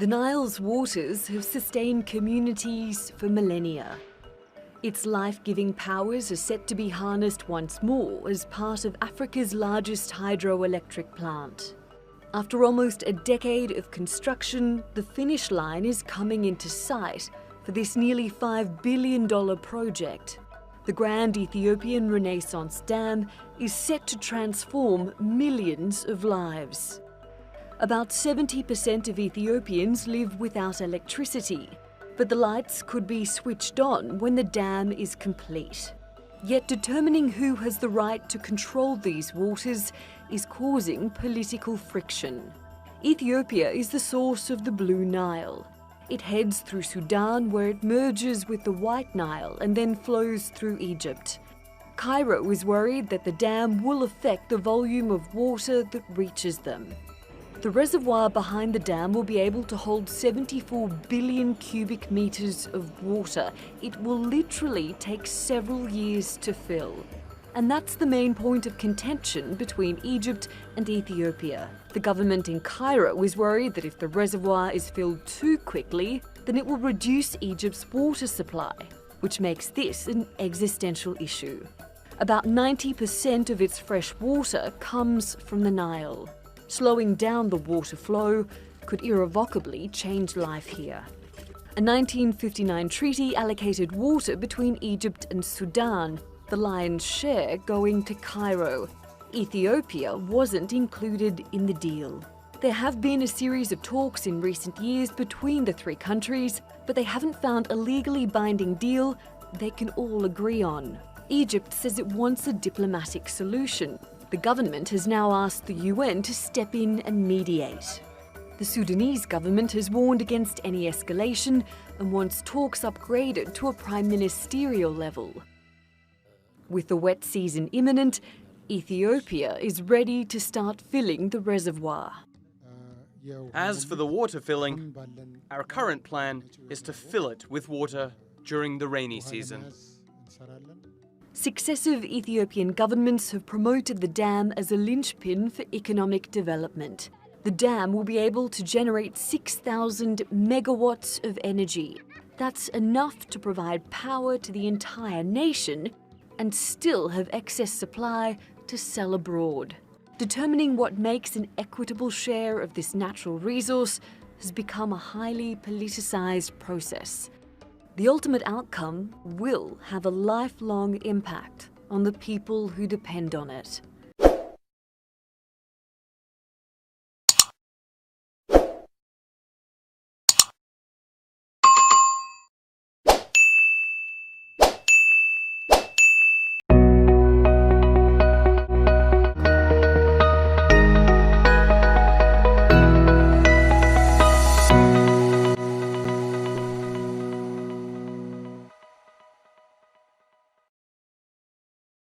The Nile's waters have sustained communities for millennia. Its life-giving powers are set to be harnessed once more as part of Africa's largest hydroelectric plant. After almost a decade of construction, the finish line is coming into sight for this nearly $5 billion project. The Grand Ethiopian Renaissance Dam is set to transform millions of lives. About 70% of Ethiopians live without electricity, but the lights could be switched on when the dam is complete. Yet determining who has the right to control these waters is causing political friction. Ethiopia is the source of the Blue Nile. It heads through Sudan, where it merges with the White Nile and then flows through Egypt. Cairo is worried that the dam will affect the volume of water that reaches them. The reservoir behind the dam will be able to hold 74 billion cubic meters of water. It will literally take several years to fill. And that's the main point of contention between Egypt and Ethiopia. The government in Cairo is worried that if the reservoir is filled too quickly, then it will reduce Egypt's water supply, which makes this an existential issue. About 90% of its fresh water comes from the Nile. Slowing down the water flow could irrevocably change life here. A 1959 treaty allocated water between Egypt and Sudan, the lion's share going to Cairo. Ethiopia wasn't included in the deal. There have been a series of talks in recent years between the three countries, but they haven't found a legally binding deal they can all agree on. Egypt says it wants a diplomatic solution. The government has now asked the UN to step in and mediate. The Sudanese government has warned against any escalation and wants talks upgraded to a prime ministerial level. With the wet season imminent, Ethiopia is ready to start filling the reservoir. As for the water filling, our current plan is to fill it with water during the rainy season. Successive Ethiopian governments have promoted the dam as a linchpin for economic development. The dam will be able to generate 6,000 megawatts of energy. That's enough to provide power to the entire nation and still have excess supply to sell abroad. Determining what makes an equitable share of this natural resource has become a highly politicized process. The ultimate outcome will have a lifelong impact on the people who depend on it.